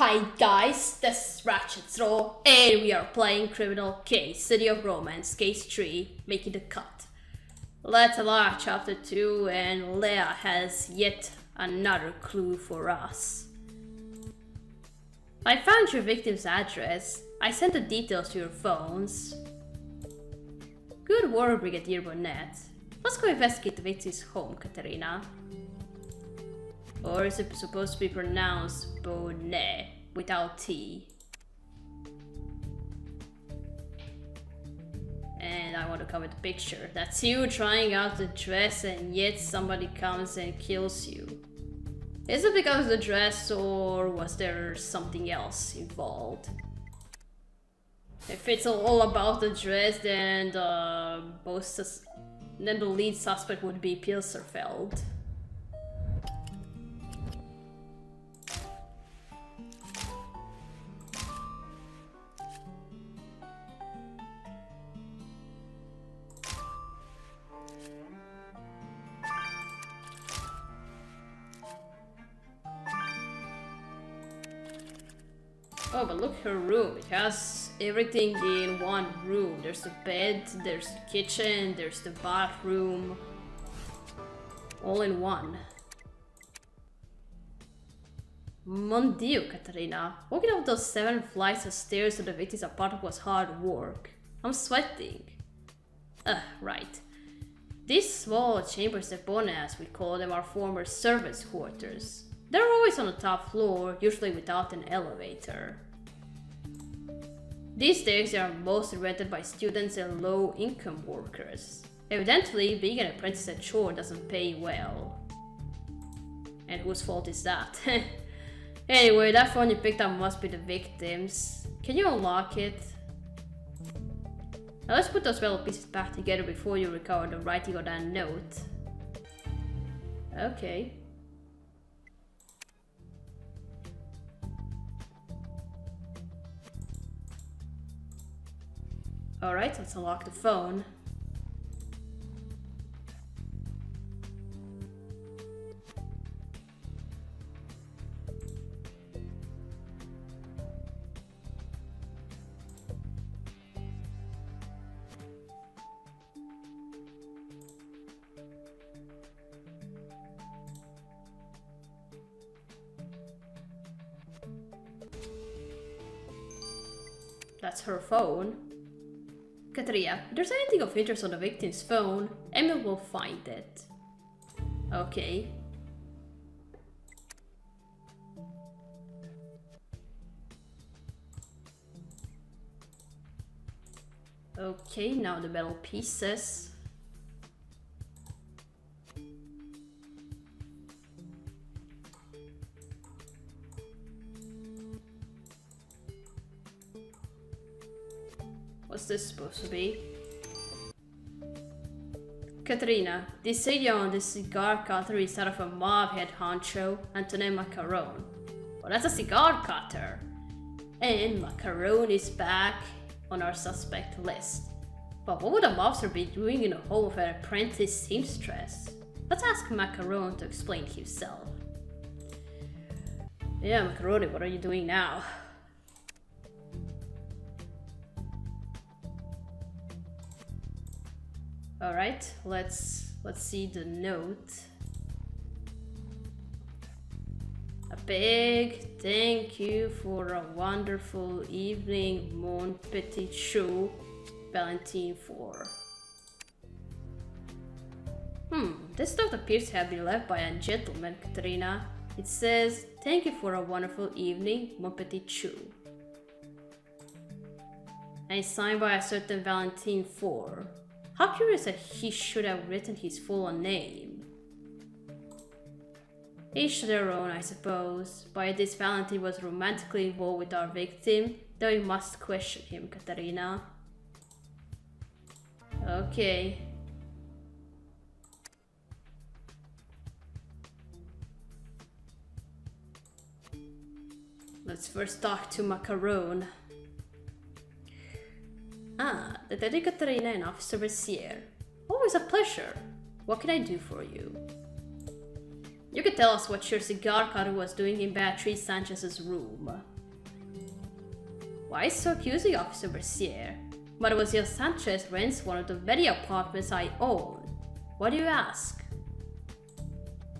Hi guys, this is Ratchet and we are playing Criminal Case, City of Romance, Case 3, making the cut. Let's unlock Chapter 2 and Leah has yet another clue for us. I found your victim's address. I sent the details to your phones. Good work, Brigadier Bonnet. Let's go investigate the victim's home, Katerina. Or is it supposed to be pronounced Bonnet without T? And I want to cover the picture. That's you trying out the dress and yet somebody comes and kills you. Is it because of the dress or was there something else involved? If it's all about the dress, then the lead suspect would be Pilserfeld. Oh, but look at her room. It has everything in one room. There's the bed, there's the kitchen, there's the bathroom. All in one. Mon Dio, Katerina. Walking up those 7 flights of stairs to the victim's apartment was hard work. I'm sweating. Right. These small chambers de bonne, as we call them, are former servants' quarters. They're always on the top floor, usually without an elevator. These days they are mostly rented by students and low-income workers. Evidently, being an apprentice at chore doesn't pay well. And whose fault is that? Anyway, that phone you picked up must be the victim's. Can you unlock it? Now let's put those metal pieces back together before you recover the writing on that note. Okay. Alright, let's unlock the phone. That's her phone. Katerina, if there's anything of interest on the victim's phone, Emil will find it. Okay. Okay, now the metal pieces. What's this supposed to be? Katerina, this video on the cigar cutter is out of a mob head honcho, Antonin Macaron. Well, that's a cigar cutter. And Macaron is back on our suspect list. But what would a mobster be doing in the home of an apprentice seamstress? Let's ask Macaron to explain himself. Yeah, Macaroni, what are you doing now? Alright, let's see the note. A big thank you for a wonderful evening, mon petit chou, Valentine 4. This note appears to have been left by a gentleman, Katerina. It says, thank you for a wonderful evening, mon petit chou. And it's signed by a certain Valentine 4. How curious that he should have written his full name. Each to their own, I suppose. By this, Valentine was romantically involved with our victim, though we must question him, Katerina. Okay. Let's first talk to Macaron. Ah, Detective Katerina and Officer Monsieur. Always a pleasure. What can I do for you? You could tell us what your cigar cutter was doing in Beatrice Sanchez's room. Why so accusing, Officer Mercier? Mademoiselle Sanchez rents one of the many apartments I own. Why do you ask?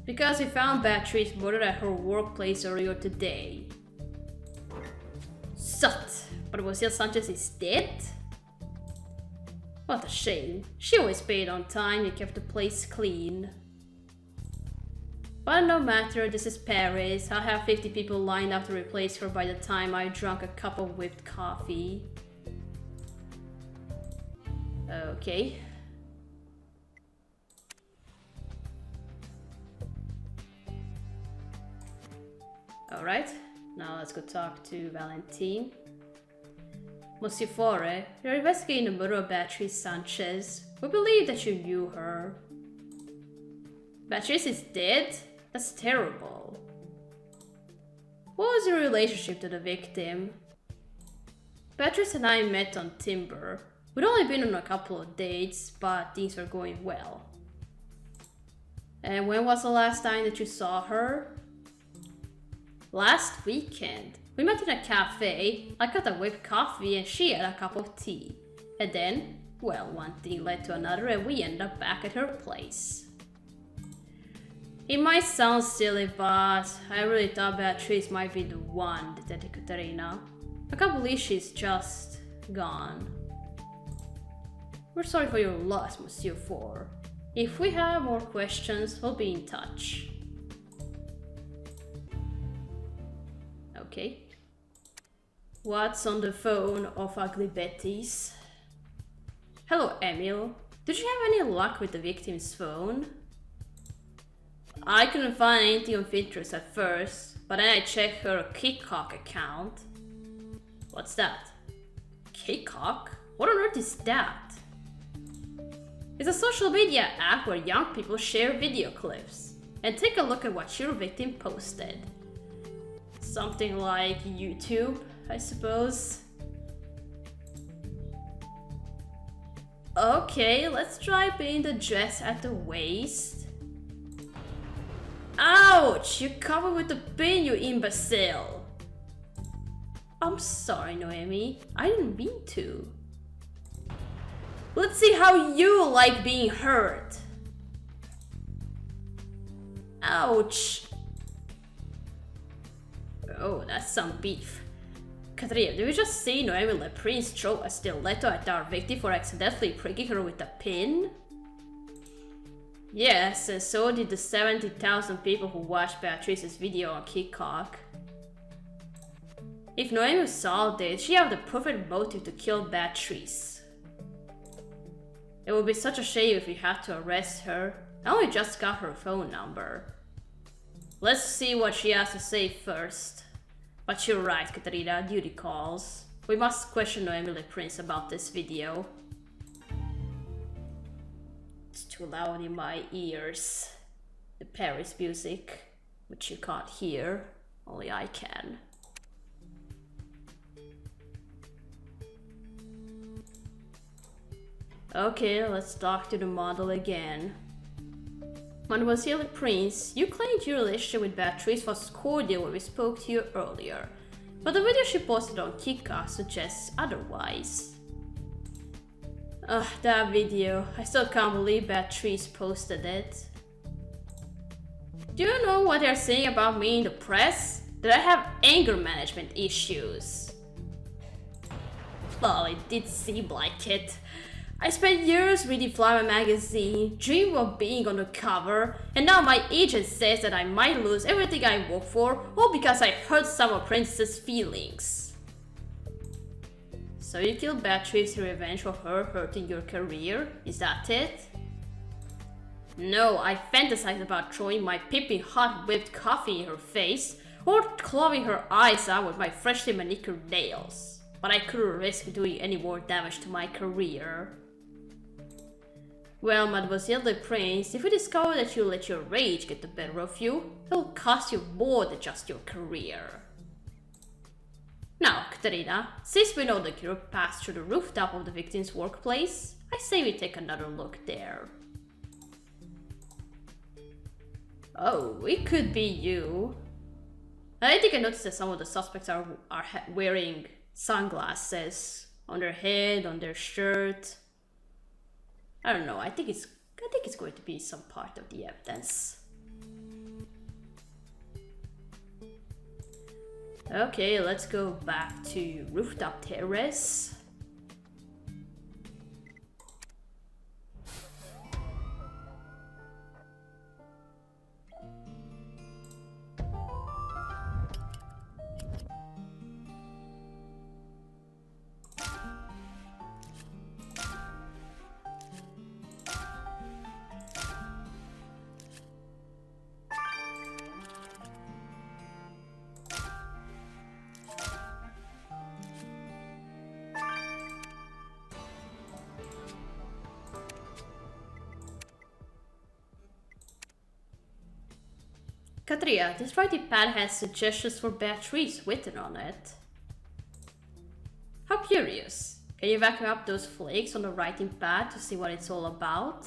Because we found Beatrice murdered at her workplace earlier today. Sut! Mademoiselle Sanchez is dead? What a shame. She always paid on time and kept the place clean. But no matter, this is Paris. I'll have 50 people lined up to replace her by the time I drank a cup of whipped coffee. Okay. Alright, now let's go talk to Valentine. Monsieur Faure, you're investigating the murder of Beatrice Sanchez. We believe that you knew her. Beatrice is dead? That's terrible. What was your relationship to the victim? Beatrice and I met on Timber. We'd only been on a couple of dates, but things were going well. And when was the last time that you saw her? Last weekend. We met in a cafe. I got a whipped coffee and she had a cup of tea. And then, well, one thing led to another and we ended up back at her place. It might sound silly, but I really thought Beatrice might be the one, Detective Katerina. I can't believe she's just gone. We're sorry for your loss, Monsieur Faure. If we have more questions, we'll be in touch. Okay. What's on the phone of Ugly Betty's? Hello, Emil. Did you have any luck with the victim's phone? I couldn't find anything of interest at first, but then I checked her Kickcock account. What's that? Kickcock? What on earth is that? It's a social media app where young people share video clips. And take a look at what your victim posted. Something like YouTube, I suppose. Okay, let's try pinning the dress at the waist. Ouch! You covered with the pin, you imbecile! I'm sorry, Noemi. I didn't mean to. Let's see how you like being hurt. Ouch! Oh, that's some beef. Katrina, did we just see Noemi Leprince throw a stiletto at our victim for accidentally pricking her with a pin? Yes, and so did the 70,000 people who watched Beatrice's video on Kickcock. If Noemi saw this, she had the perfect motive to kill Beatrice. It would be such a shame if we had to arrest her. I only just got her phone number. Let's see what she has to say first. But you're right, Katerina, duty calls. We must question Noemi Leprince about this video. It's too loud in my ears. The Paris music, which you can't hear, only I can. Okay, let's talk to the model again. Mademoiselle Leprince, you claimed your relationship with Beatrice was cordial when we spoke to you earlier, but the video she posted on Kika suggests otherwise. Ugh, that video. I still can't believe Beatrice posted it. Do you know what they're saying about me in the press? That I have anger management issues. Well, it did seem like it. I spent years reading Flower magazine, dreamed of being on the cover, and now my agent says that I might lose everything I work for, all because I hurt some of Princess's feelings. So you killed Beatrice in revenge for her hurting your career? Is that it? No, I fantasized about throwing my piping hot whipped coffee in her face, or clawing her eyes out with my freshly manicured nails. But I couldn't risk doing any more damage to my career. Well, Mademoiselle Leprince, if we discover that you let your rage get the better of you, it will cost you more than just your career. Now, Katerina, since we know the group passed through the rooftop of the victim's workplace, I say we take another look there. Oh, it could be you. I think I noticed that some of the suspects are wearing sunglasses on their head, on their shirt. I don't know. I think it's going to be some part of the evidence. Okay, let's go back to rooftop terrace. Katria, this writing pad has suggestions for Beatrice written on it. How curious. Can you vacuum up those flakes on the writing pad to see what it's all about?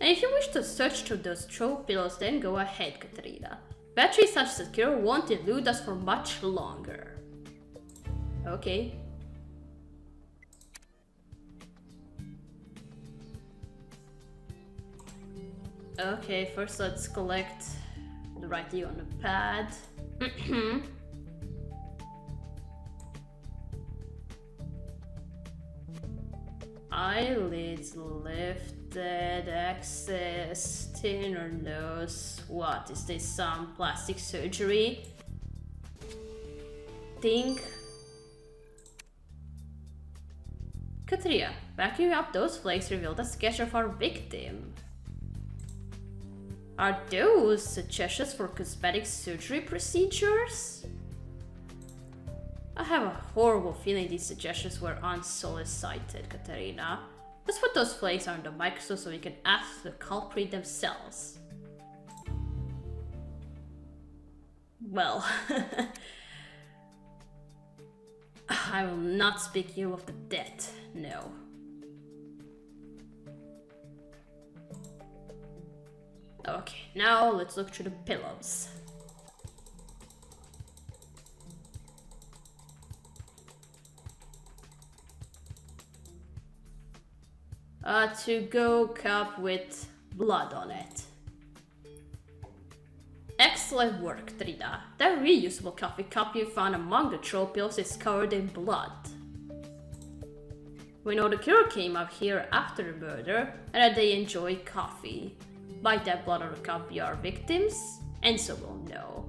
And if you wish to search through those throw pillows, then go ahead, Katrina. Beatrice such secure won't elude us for much longer. Okay. Okay, first let's collect the writing on the pad. Eyelids lifted, access, thinner nose. What is this? Some plastic surgery? Think. Katria, vacuuming up those flakes revealed a sketch of our victim. Are those suggestions for cosmetic surgery procedures? I have a horrible feeling these suggestions were unsolicited, Katerina. Let's put those flakes under the microscope so we can ask the culprit themselves. Well, I will not speak ill of the dead, no. Okay, now let's look through the pillows. A to-go cup with blood on it. Excellent work, Trina. That reusable coffee cup you found among the throw pills is covered in blood. We know the killer came up here after the murder and that they enjoy coffee. Might that blood on the cup be our victims? And so we'll know.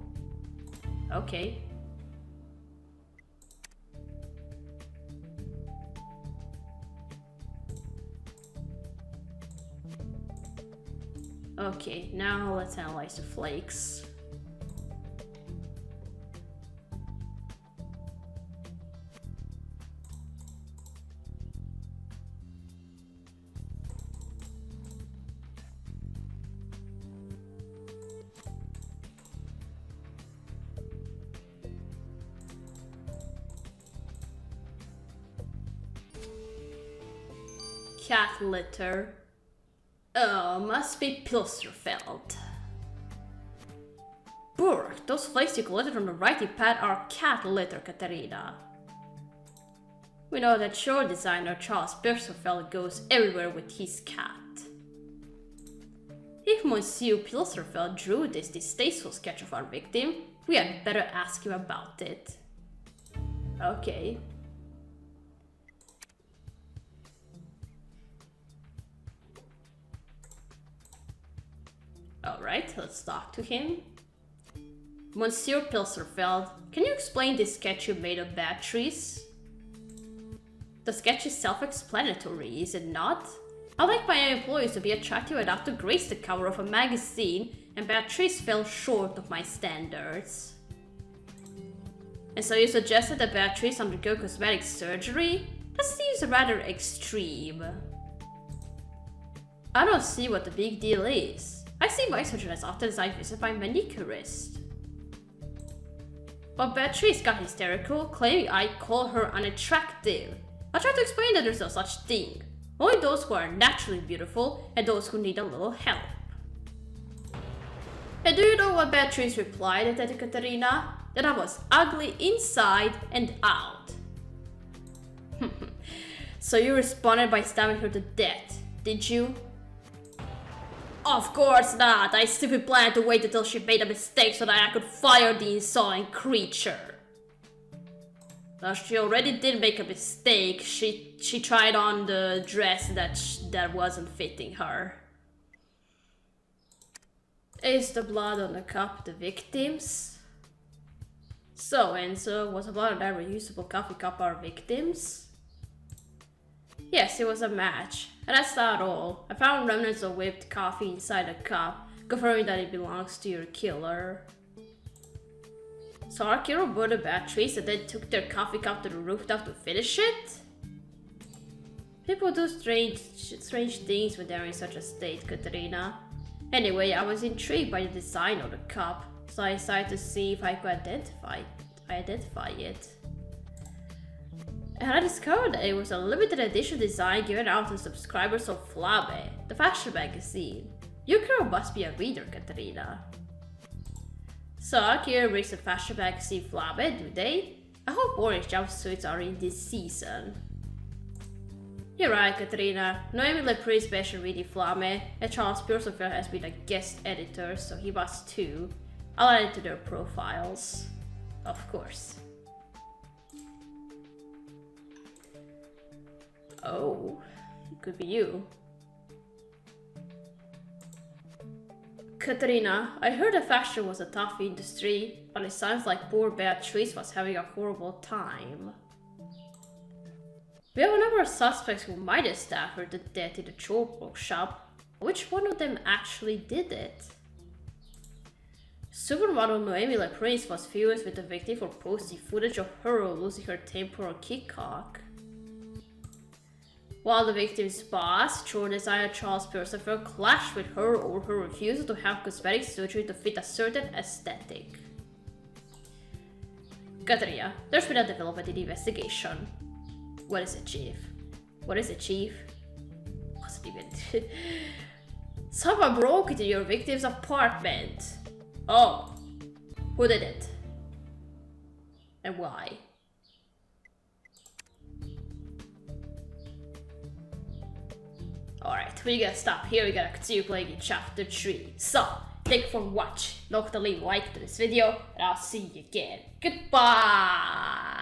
Okay. Okay, now let's analyze the flakes. Cat litter. Oh, must be Pilsterfeld. Burk, those flakes you collected on the writing pad are cat litter, Katerina. We know that your designer Charles Pilsterfeld goes everywhere with his cat. If Monsieur Pilsterfeld drew this distasteful sketch of our victim, we had better ask him about it. Okay. Alright, let's talk to him. Monsieur Pilsterfeld, can you explain this sketch you made of Beatrice? The sketch is self-explanatory, is it not? I like my employees to be attractive enough to grace the cover of a magazine, and Beatrice fell short of my standards. And so you suggested that Beatrice undergo cosmetic surgery? That seems rather extreme. I don't see what the big deal is. I see my surgeon as often as I visit my manicurist. But Beatrice got hysterical, claiming I call her unattractive. I tried to explain that there's no such thing. Only those who are naturally beautiful and those who need a little help. And do you know what Beatrice replied to Katerina? That I was ugly inside and out. So you responded by stabbing her to death, did you? Of course not! I simply planned to wait until she made a mistake so that I could fire the insulting creature. Now she already did make a mistake. She tried on the dress that wasn't fitting her. Is the blood on the cup the victims? So Enzo, was the blood on that reusable coffee cup our victims? Yes, it was a match. And that's not all. I found remnants of whipped coffee inside the cup, confirming that it belongs to your killer. So our killer murdered Beatrice and then took their coffee cup to the rooftop to finish it? People do strange things when they're in such a state, Katerina. Anyway, I was intrigued by the design of the cup, so I decided to see if I could identify it. And I discovered that it was a limited edition design given out to subscribers of Flabe, the fashion magazine. Your girl must be a reader, Katerina. So Akira reads the fashion magazine Flabe, do they? I hope orange jumpsuits are in this season. You're right, Katerina. Noemi Lepre special reading Flamme, and Charles Percival has been a guest editor, so he must too. I'll add it to their profiles. Of course. Oh, it could be you. Katerina, I heard that fashion was a tough industry, but it sounds like poor Beatrice was having a horrible time. We have a number of suspects who might have stabbed her to death in the chore workshop. Which one of them actually did it? Supermodel Noemi Leprince was furious with the victim for posting footage of her losing her temper on Kikok. While the victim's boss, chore designer Charles Percival, clashed with her over her refusal to have cosmetic surgery to fit a certain aesthetic. Katerina, there's been a development in the investigation. What is it, Chief? What is it, Chief? What's it even? Someone broke into your victim's apartment. Oh, who did it? And why? Alright, we gotta stop here. We gotta continue playing in chapter 3. So, thank you for watching. Don't forget to leave a like to this video, and I'll see you again. Goodbye!